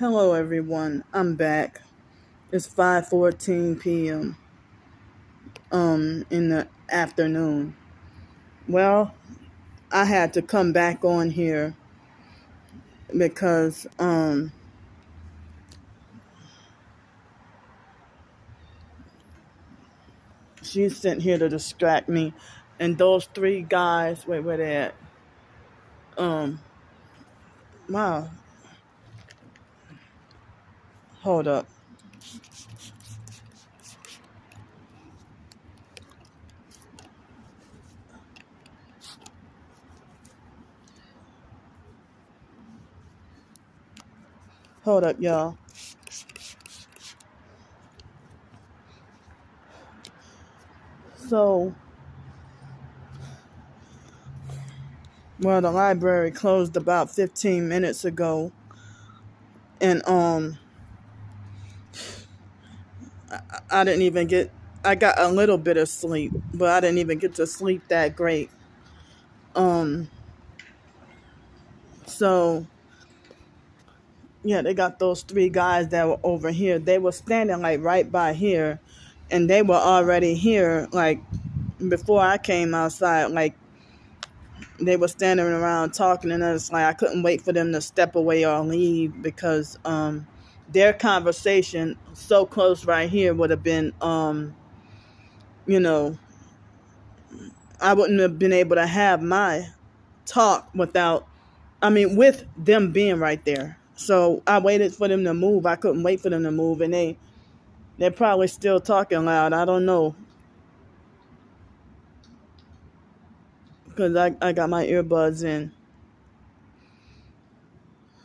Hello everyone, I'm back. It's 5:14 p.m. In the afternoon. Well, I had to come back on here because she's sent here to distract me, and those three guys, wait, where they at? Wow, hold up. Hold up, y'all. So, well, the library closed about 15 minutes ago, and I didn't even get. I got a little bit of sleep, but I didn't even get to sleep that great. Um, so yeah, they got those three guys that were over here. They were standing like right by here, and they were already here like before I came outside. Like they were standing around talking, and it's like I couldn't wait for them to step away or leave because their conversation so close right here would have been you know I wouldn't have been able to have my talk with them being right there. So I waited for them to move. I couldn't wait for them to move, and they're probably still talking loud. I don't know because I got my earbuds in.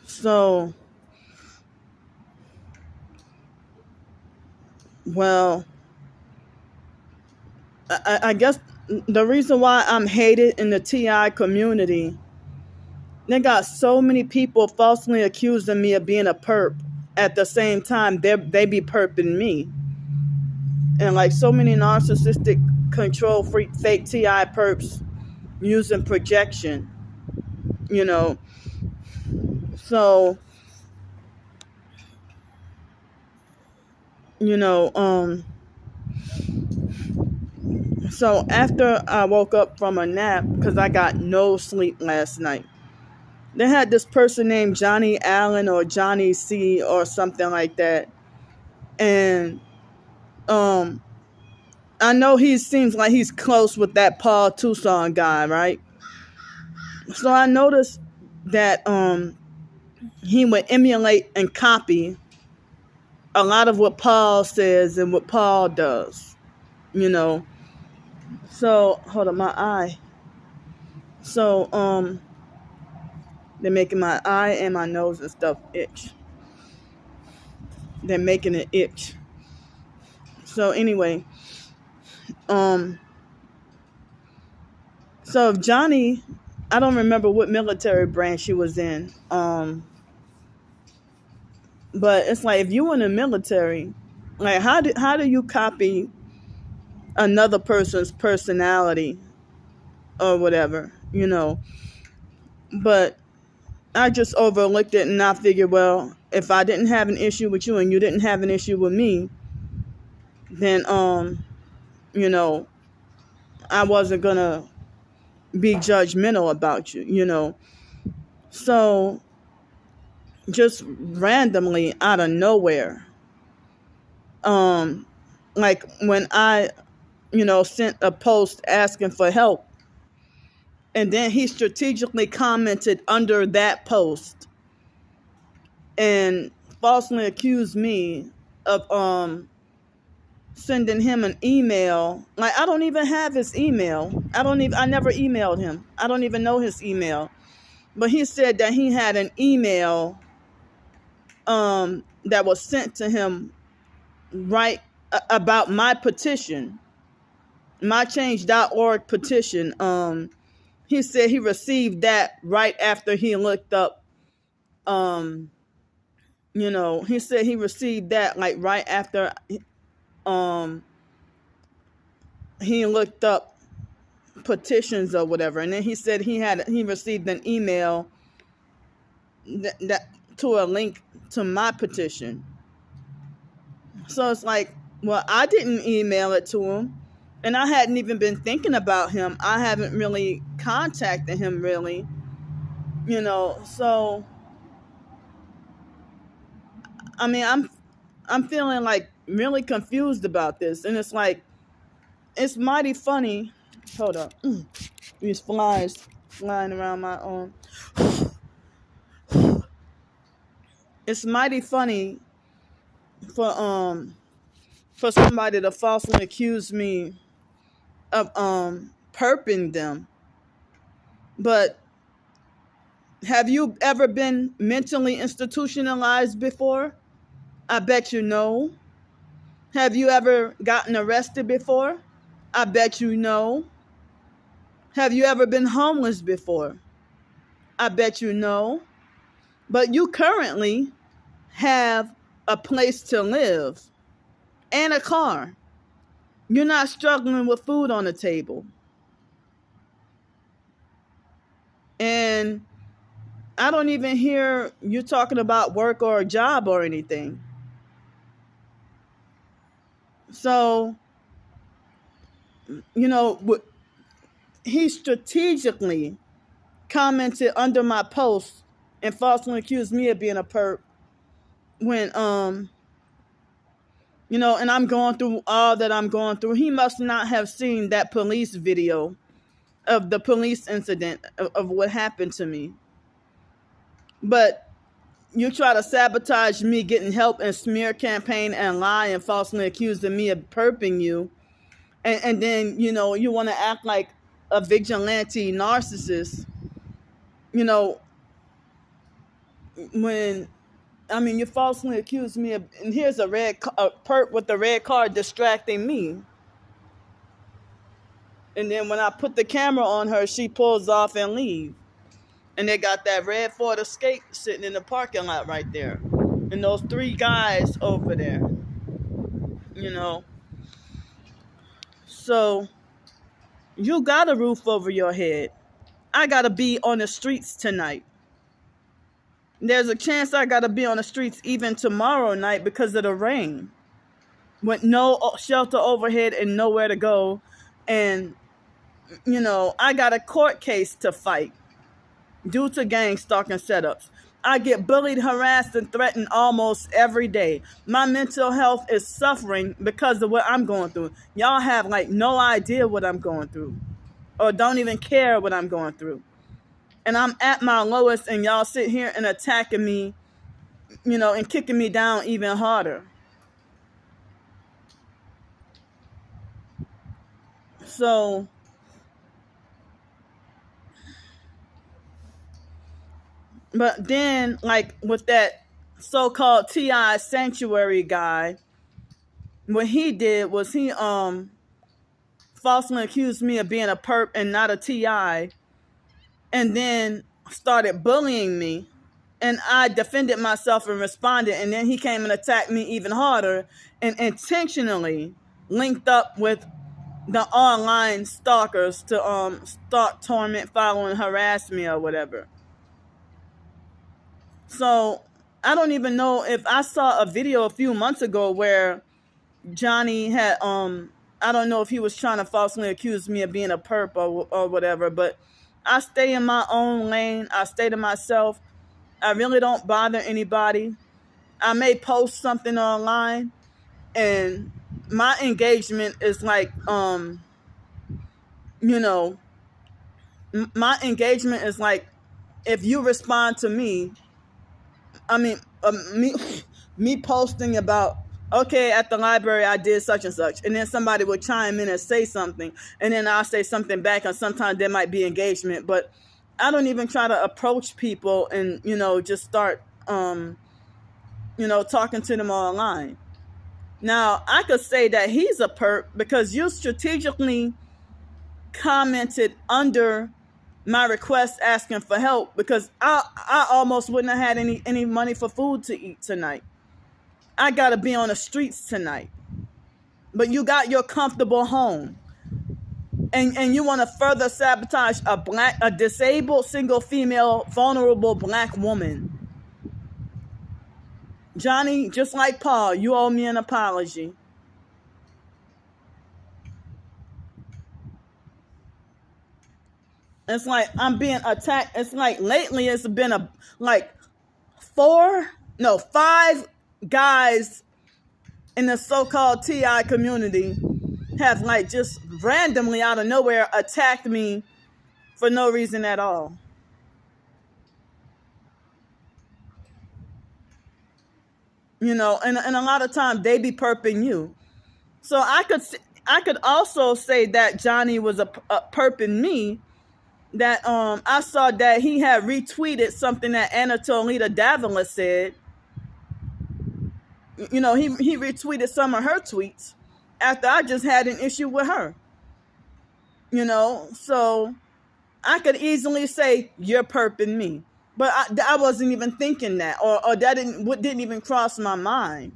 So, well, I guess the reason why I'm hated in the TI community, they got so many people falsely accusing me of being a perp. At the same time, they be perping me. And like so many narcissistic control freak fake TI perps using projection, you know. So, you know, so after I woke up from a nap, because I got no sleep last night, they had this person named Johnny Allen or Johnny C or something like that. And I know he seems like he's close with that Paul Tucson guy, right? So I noticed that he would emulate and copy a lot of what Paul says and what Paul does, you know. So hold on, my eye. So they're making my eye and my nose and stuff itch. They're making it itch. So anyway, so if Johnny, I don't remember what military branch he was in. But it's like if you in the military, like how do you copy another person's personality or whatever, you know? But I just overlooked it and I figured, well, if I didn't have an issue with you and you didn't have an issue with me, then you know, I wasn't gonna be judgmental about you, you know. So just randomly out of nowhere, like when I, sent a post asking for help, and then he strategically commented under that post and falsely accused me of sending him an email. Like I don't even have his email. I never emailed him. I don't even know his email. But he said that he had an email that was sent to him right about my petition, mychange.org petition. He said he received that right after he looked up, he said he received that like right after he looked up petitions or whatever. And then he said he received an email that to a link to my petition. So it's like, well, I didn't email it to him, and I hadn't even been thinking about him. I haven't really contacted him really, so I mean, I'm feeling like really confused about this, and it's like, it's mighty funny. Hold up. These flies flying around my arm. It's mighty funny for somebody to falsely accuse me of perping them. But have you ever been mentally institutionalized before? I bet you no. Have you ever gotten arrested before? I bet you no. Have you ever been homeless before? I bet you no. But you currently have a place to live and a car. You're not struggling with food on the table. And I don't even hear you talking about work or a job or anything. So, he strategically commented under my post and falsely accused me of being a perp when, and I'm going through all that I'm going through. He must not have seen that police video of the police incident of what happened to me. But you try to sabotage me getting help and smear campaign and lie and falsely accusing me of perping you. And then, you want to act like a vigilante narcissist, when, you falsely accuse me of, and here's a perp with a red car distracting me. And then when I put the camera on her, she pulls off and leaves. And they got that red Ford Escape sitting in the parking lot right there. And those 3 guys over there. So, you got a roof over your head. I got to be on the streets tonight. There's a chance I got to be on the streets even tomorrow night because of the rain. With no shelter overhead and nowhere to go. And, I got a court case to fight due to gang stalking setups. I get bullied, harassed, and threatened almost every day. My mental health is suffering because of what I'm going through. Y'all have no idea what I'm going through, or don't even care what I'm going through. And I'm at my lowest, and y'all sit here and attacking me, and kicking me down even harder. So, but then, with that so-called T.I. sanctuary guy, what he did was he falsely accused me of being a perp and not a T.I., and then started bullying me. And I defended myself and responded, and then he came and attacked me even harder and intentionally linked up with the online stalkers to stalk, torment, follow, and harass me or whatever. So I don't even know if I saw a video a few months ago where Johnny had I don't know if he was trying to falsely accuse me of being a perp or whatever, but I stay in my own lane. I stay to myself. I really don't bother anybody. I may post something online, and my engagement is my engagement is if you respond to me, me posting about, okay, at the library I did such and such, and then somebody would chime in and say something, and then I'll say something back, and sometimes there might be engagement, but I don't even try to approach people and, just start, talking to them online. Now, I could say that he's a perp because you strategically commented under my request asking for help, because I almost wouldn't have had any money for food to eat tonight. I got to be on the streets tonight. But you got your comfortable home. And you want to further sabotage a disabled, single female, vulnerable black woman Johnny, just like Paul, you owe me an apology. It's like I'm being attacked. It's like lately it's been like five guys in the so-called TI community have like just randomly out of nowhere attacked me for no reason at all. And a lot of times they be perping you. So I could also say that Johnny was a perping me. That I saw that he had retweeted something that Anatolita Davila said. He retweeted some of her tweets after I just had an issue with her. So I could easily say you're perping me, but I wasn't even thinking that, or that didn't even cross my mind.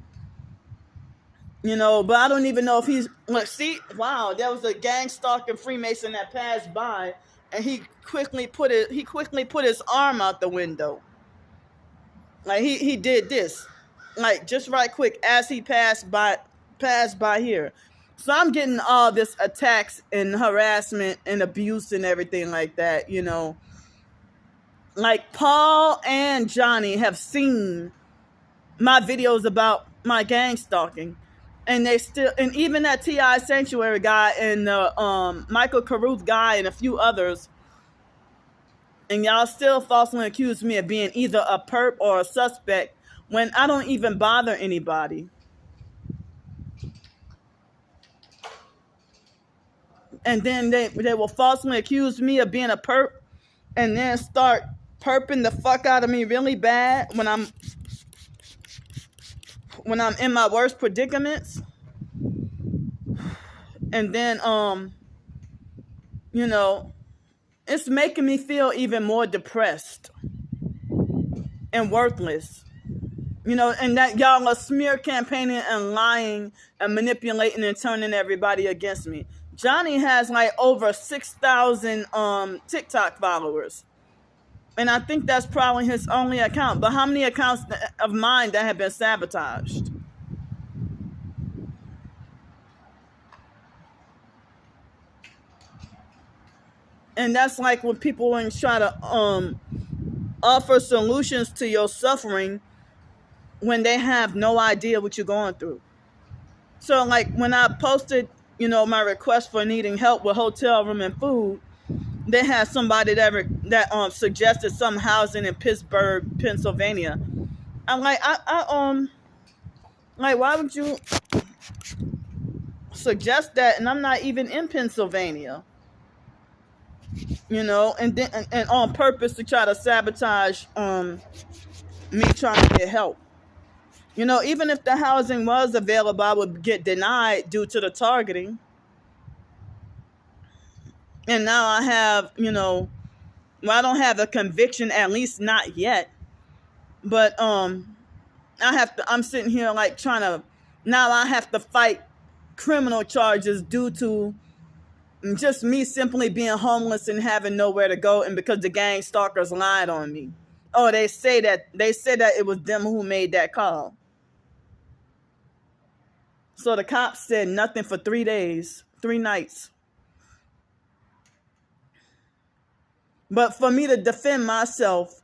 But I don't even know if he's wow, there was a gang stalking Freemason that passed by, and he quickly put his arm out the window. Like he did this, like just right quick as he passed by here. So I'm getting all this attacks and harassment and abuse and everything like that. Like Paul and Johnny have seen my videos about my gang stalking, and and even that TI Sanctuary guy and the Michael Caruth guy and a few others, and y'all still falsely accuse me of being either a perp or a suspect when I don't even bother anybody. And then they will falsely accuse me of being a perp and then start perping the fuck out of me really bad when I'm in my worst predicaments. And then it's making me feel even more depressed and worthless. And that y'all are smear campaigning and lying and manipulating and turning everybody against me. Johnny has like over 6,000 TikTok followers. And I think that's probably his only account. But how many accounts of mine that have been sabotaged? And that's like when people try to offer solutions to your suffering when they have no idea what you're going through. So like when I posted, my request for needing help with hotel room and food, they had somebody that suggested some housing in Pittsburgh, Pennsylvania. I'm like, like, why would you suggest that? And I'm not even in Pennsylvania. And then and on purpose to try to sabotage me trying to get help. Even if the housing was available, I would get denied due to the targeting. And now I have, I don't have a conviction, at least not yet. But I'm sitting here like now I have to fight criminal charges due to just me simply being homeless and having nowhere to go, and because the gang stalkers lied on me. Oh, they said that it was them who made that call. So the cops said nothing for 3 days, 3 nights. But for me to defend myself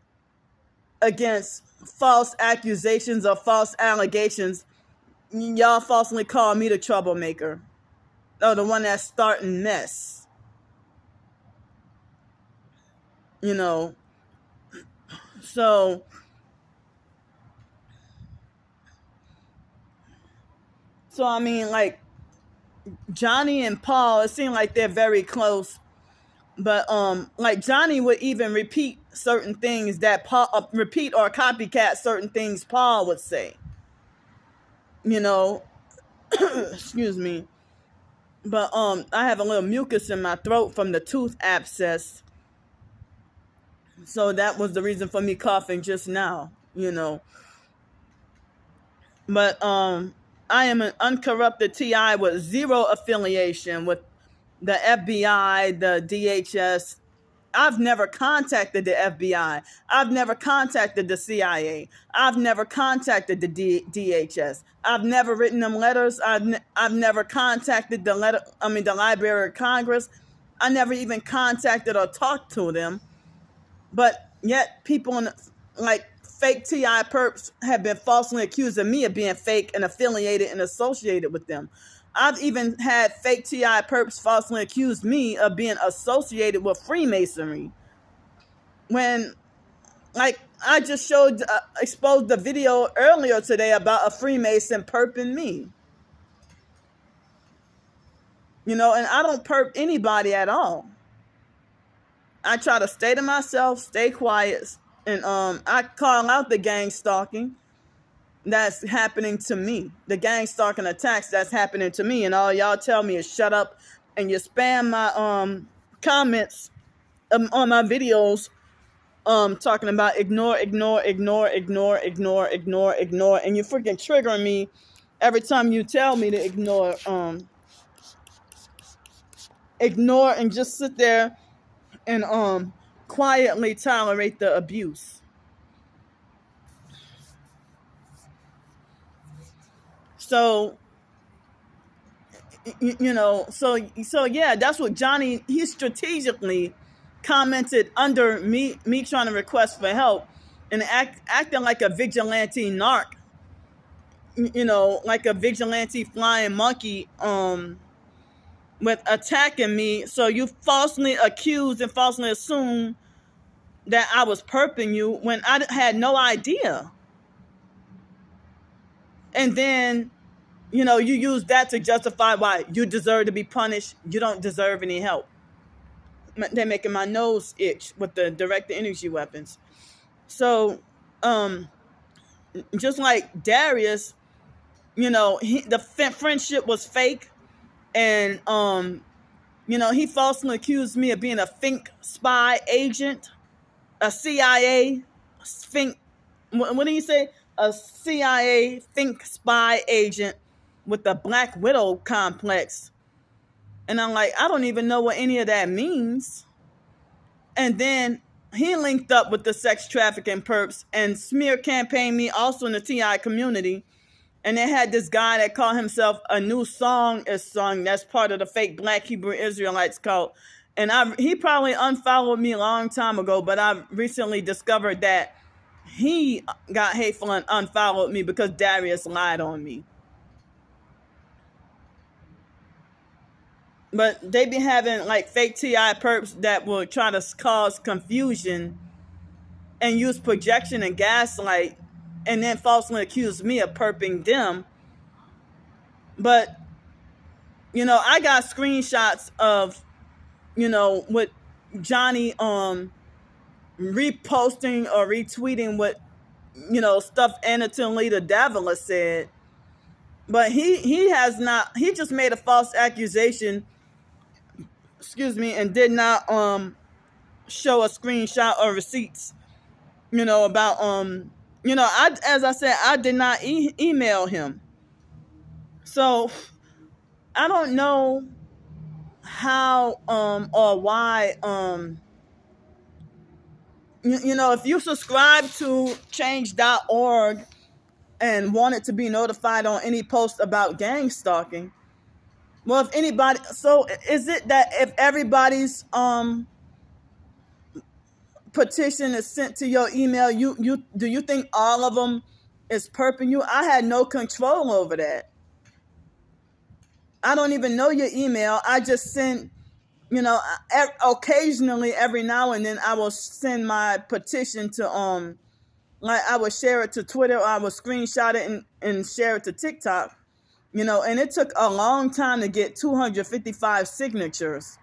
against false accusations or false allegations, y'all falsely call me the troublemaker. Or the one that's starting mess. So I mean, like Johnny and Paul, it seemed like they're very close. But like Johnny would even repeat certain things that Paul repeat or copycat certain things Paul would say. Excuse me. But I have a little mucus in my throat from the tooth abscess. So that was the reason for me coughing just now, But I am an uncorrupted TI with zero affiliation with the FBI, the DHS. I've never contacted the FBI. I've never contacted the CIA. I've never contacted the DHS. I've never written them letters. I've never contacted the Library of Congress. I never even contacted or talked to them. But yet people like fake TI perps have been falsely accused of me of being fake and affiliated and associated with them. I've even had fake TI perps falsely accuse me of being associated with Freemasonry. When, like, I just exposed the video earlier today about a Freemason perping me. And I don't perp anybody at all. I try to stay to myself, stay quiet, and I call out the gang stalking that's happening to me, the gang stalking attacks that's happening to me, and all y'all tell me is shut up, and you spam my comments on my videos talking about ignore, and you freaking trigger me every time you tell me to ignore and just sit there and quietly tolerate the abuse. So, so yeah, that's what Johnny, he strategically commented under me trying to request for help and acting like a vigilante narc, like a vigilante flying monkey, with attacking me. So you falsely accused and falsely assumed that I was perping you when I had no idea. And then, you use that to justify why you deserve to be punished. You don't deserve any help. They're making my nose itch with the direct energy weapons. So, just like Darius, the friendship was fake. And, he falsely accused me of being a Fink spy agent, a CIA Fink, what do you say? A CIA Fink spy agent with the Black Widow complex. And I'm like, I don't even know what any of that means. And then he linked up with the sex trafficking perps and smear campaigned me also in the TI community. And they had this guy that called himself A New Song is Sung. That's part of the fake Black Hebrew Israelites cult. And he probably unfollowed me a long time ago, but I recently discovered that he got hateful and unfollowed me because Darius lied on me. But they be having like fake TI perps that will try to cause confusion and use projection and gaslight and then falsely accuse me of perping them. But, I got screenshots of, what Johnny reposting or retweeting what, stuff Anatolita Davila said. But he has not, he just made a false accusation, and did not show a screenshot or receipts, about as I said, I did not email him. So I don't know how or why if you subscribe to change.org and wanted to be notified on any post about gang stalking, well, if anybody, so is it that if everybody's petition is sent to your email, do you think all of them is perping you? I had no control over that. I don't even know your email. I just send, occasionally every now and then I will send my petition to like I would share it to Twitter, or I would screenshot it and share it to TikTok, and it took a long time to get 255 signatures.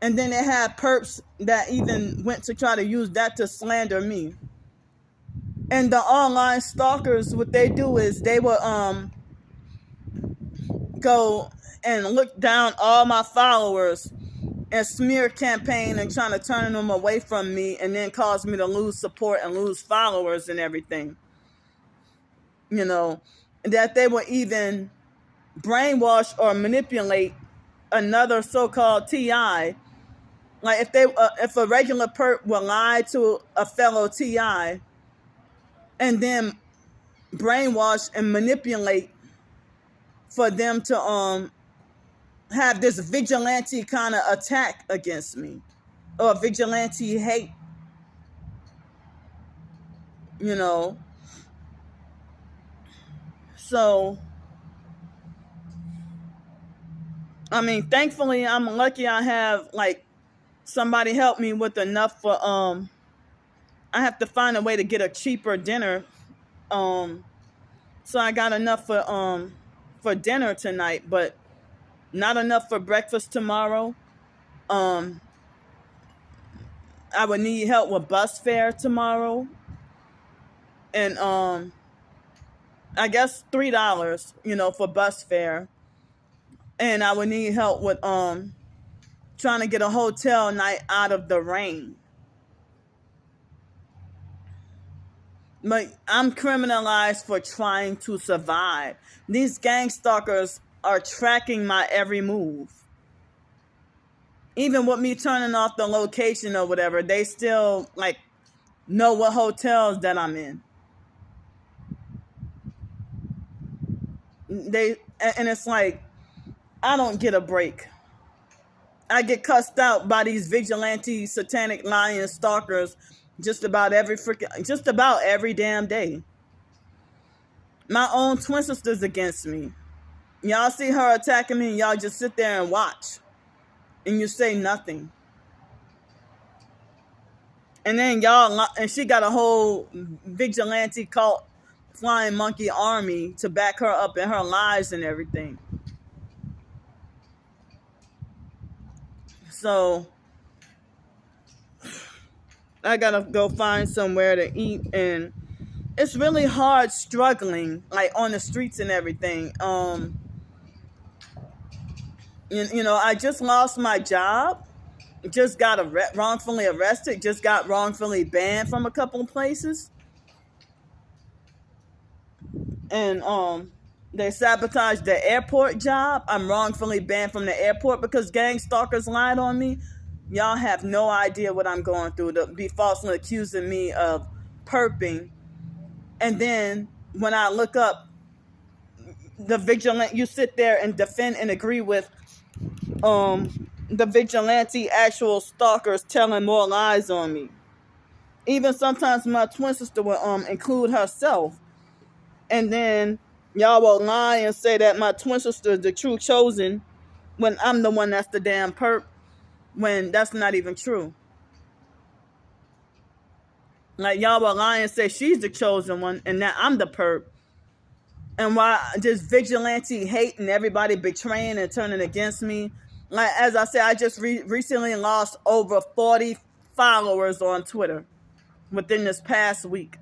And then they had perps that even went to try to use that to slander me. And the online stalkers, what they do is they will go and look down all my followers and smear campaign and trying to turn them away from me and then cause me to lose support and lose followers and everything. That they will even brainwash or manipulate another so-called TI Like if a regular perp will lie to a fellow TI and then brainwash and manipulate for them to have this vigilante kind of attack against me, or vigilante hate, you know. So I mean, thankfully I'm lucky I have like somebody help me with enough for I have to find a way to get a cheaper dinner. So I got enough for dinner tonight, but not enough for breakfast tomorrow. I would need help with bus fare tomorrow. And I guess $3, for bus fare. And I would need help with trying to get a hotel night out of the rain. But I'm criminalized for trying to survive. These gang stalkers are tracking my every move. Even with me turning off the location or whatever, they still like know what hotels that I'm in. And it's like, I don't get a break. I get cussed out by these vigilante satanic lion stalkers just about every damn day. My own twin sister's against me. Y'all see her attacking me and y'all just sit there and watch. And you say nothing. And then and she got a whole vigilante cult flying monkey army to back her up in her lies and everything. So I gotta go find somewhere to eat, and it's really hard struggling like on the streets and everything. I just lost my job, just got wrongfully arrested, just got wrongfully banned from a couple of places, and they sabotaged the airport job. I'm wrongfully banned from the airport because gang stalkers lied on me. Y'all have no idea what I'm going through to be falsely accusing me of perping. And then when I look up the vigilante, you sit there and defend and agree with the vigilante actual stalkers telling more lies on me. Even sometimes my twin sister will include herself. And then y'all will lie and say that my twin sister is the true chosen when I'm the one that's the damn perp, when that's not even true. Like, y'all will lie and say she's the chosen one and that I'm the perp. And why just vigilante hate and everybody betraying and turning against me. Like, as I said, I just recently lost over 40 followers on Twitter within this past week.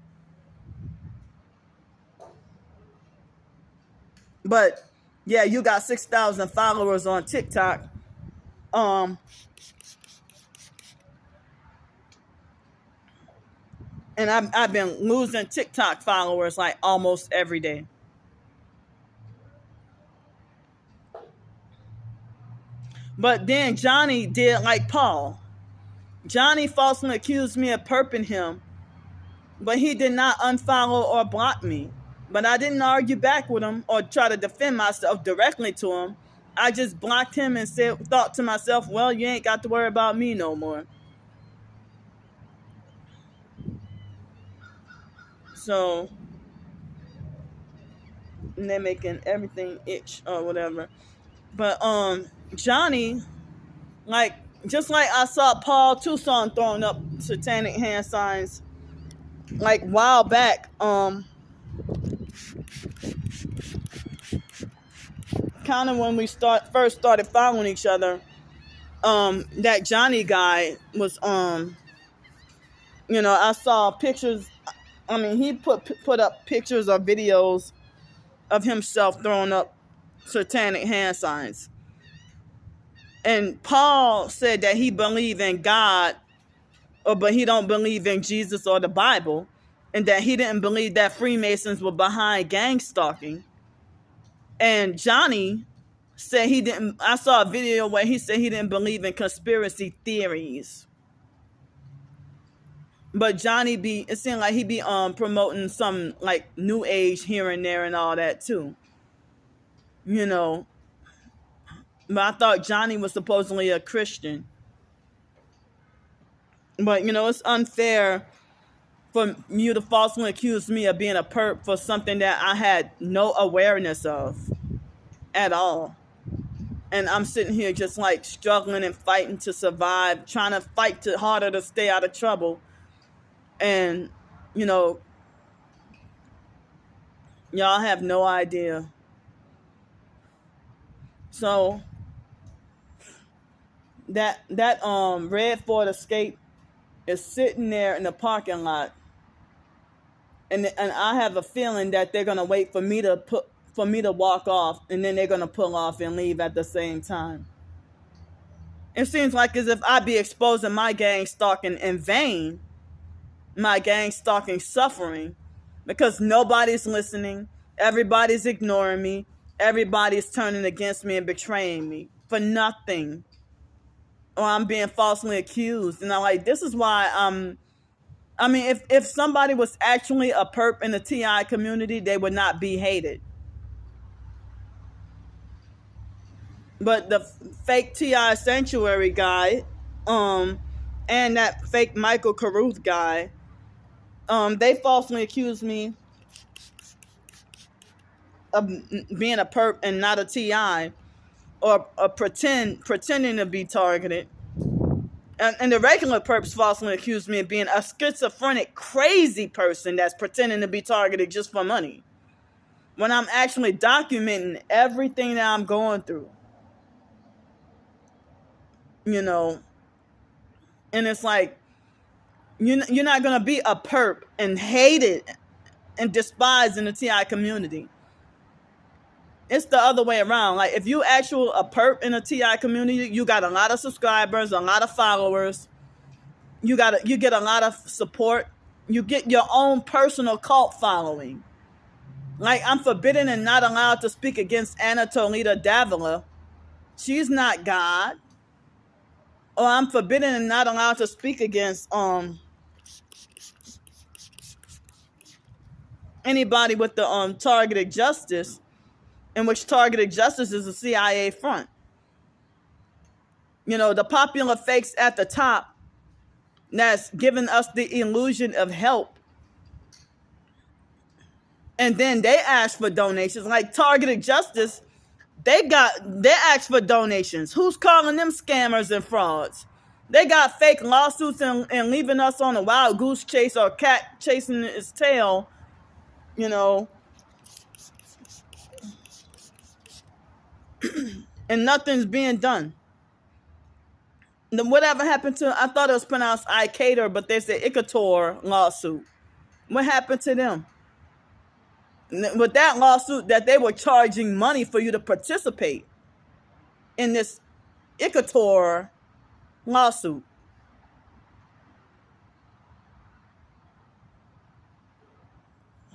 But yeah, you got 6,000 followers on TikTok. And I've been losing TikTok followers like almost every day. But then Johnny did like Paul. Johnny falsely accused me of perping him, but he did not unfollow or block me. But I didn't argue back with him or try to defend myself directly to him. I just blocked him and thought to myself, well, you ain't got to worry about me no more. So, and they're making everything itch or whatever. But Johnny, like, just like I saw Paul Tucson throwing up satanic hand signs like a while back, kind of when we first started following each other, that Johnny guy was I saw pictures. I mean, he put up pictures or videos of himself throwing up satanic hand signs. And Paul said that he believed in God, but he don't believe in Jesus or the Bible, and that he didn't believe that Freemasons were behind gang stalking. And Johnny said he didn't. I saw a video where he said he didn't believe in conspiracy theories. But Johnny be, it seemed like he be promoting some like new age here and there and all that too. You know. But I thought Johnny was supposedly a Christian. But you know, it's unfair for you to falsely accuse me of being a perp for something that I had no awareness of at all. And I'm sitting here just like struggling and fighting to survive, trying to fight harder to stay out of trouble. And, you know, y'all have no idea. So that red Ford Escape is sitting there in the parking lot. And I have a feeling that they're gonna wait for me to walk off, and then they're gonna pull off and leave at the same time. It seems like as if I'd be exposing my gang stalking in vain, my gang stalking suffering, because nobody's listening, everybody's ignoring me, everybody's turning against me and betraying me for nothing, or I'm being falsely accused. And I'm like, this is why I mean, if somebody was actually a perp in the TI community, they would not be hated. But the fake TI Sanctuary guy, and that fake Michael Carruth guy, they falsely accused me of being a perp and not a TI, or pretending to be targeted. And the regular perps falsely accused me of being a schizophrenic, crazy person that's pretending to be targeted just for money, when I'm actually documenting everything that I'm going through. You know, and it's like, you're not going to be a perp and hated and despised in the TI community. It's the other way around. Like, if you actually a perp in a TI community, you got a lot of subscribers, a lot of followers. You get a lot of support. You get your own personal cult following. Like, I'm forbidden and not allowed to speak against Anatolita Davila. She's not God. Or I'm forbidden and not allowed to speak against anybody with the targeted justice, in which targeted justice is a CIA front. You know, the popular fakes at the top that's giving us the illusion of help. And then they ask for donations. Like targeted justice, they ask for donations. Who's calling them scammers and frauds? They got fake lawsuits and leaving us on a wild goose chase, or cat chasing its tail, you know. And nothing's being done. Whatever happened to, I thought it was pronounced Icator, but they said Icator lawsuit. What happened to them? With that lawsuit, that they were charging money for you to participate in this Icator lawsuit.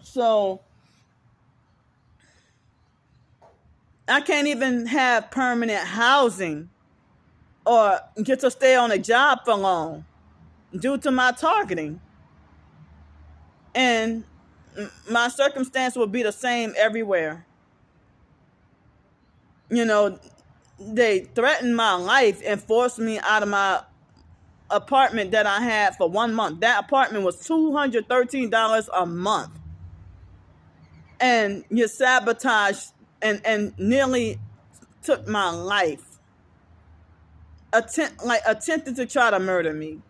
So I can't even have permanent housing or get to stay on a job for long due to my targeting. And my circumstance will be the same everywhere. You know, they threatened my life and forced me out of my apartment that I had for 1 month. That apartment was $213 a month. And you sabotaged and nearly took my life. Attempted to try to murder me.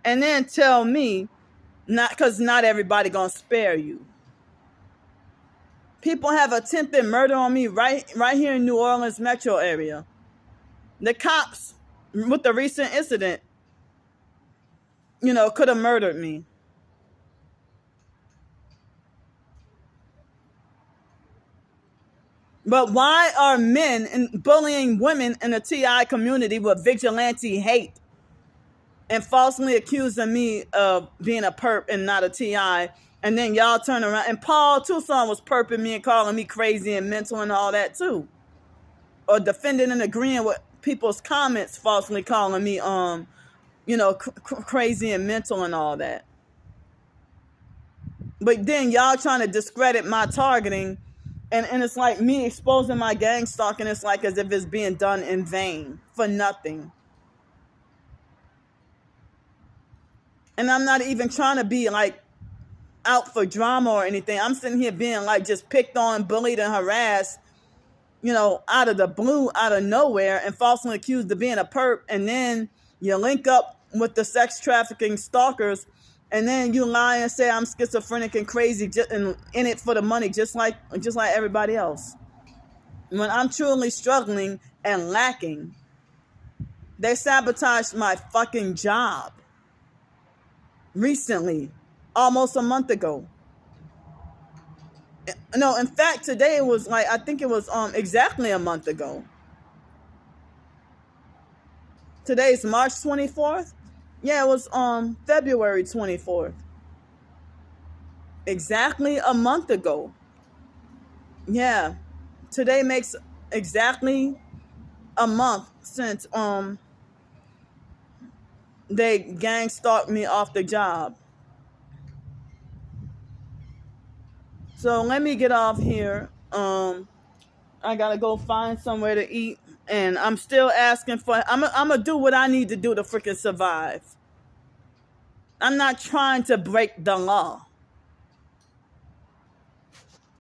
And then tell me, because not everybody gonna spare you. People have attempted murder on me right here in New Orleans metro area. The cops, with the recent incident, you know, could have murdered me. But why are men bullying women in the TI community with vigilante hate and falsely accusing me of being a perp and not a TI? And then y'all turn around. And Paul Tucson was perping me and calling me crazy and mental and all that too. or defending and agreeing with people's comments, falsely calling me, crazy and mental and all that. But then y'all trying to discredit my targeting, and it's like me exposing my gang stalking. It's like as if it's being done in vain for nothing. And I'm not even trying to be like out for drama or anything. I'm sitting here being like just picked on, bullied, and harassed, out of the blue, out of nowhere, and falsely accused of being a perp. And then you link up with the sex trafficking stalkers, and then you lie and say I'm schizophrenic and crazy, just in it for the money, just like everybody else. When I'm truly struggling and lacking, they sabotaged my fucking job recently, almost a month ago. No, in fact, today it was like, I think it was exactly a month ago. Today's March 24th. Yeah, it was February 24th. Exactly a month ago. Yeah. Today makes exactly a month since they gang stalked me off the job. So let me get off here. I gotta go find somewhere to eat, and I'm still asking for. I'm gonna do what I need to do to freaking survive. I'm not trying to break the law.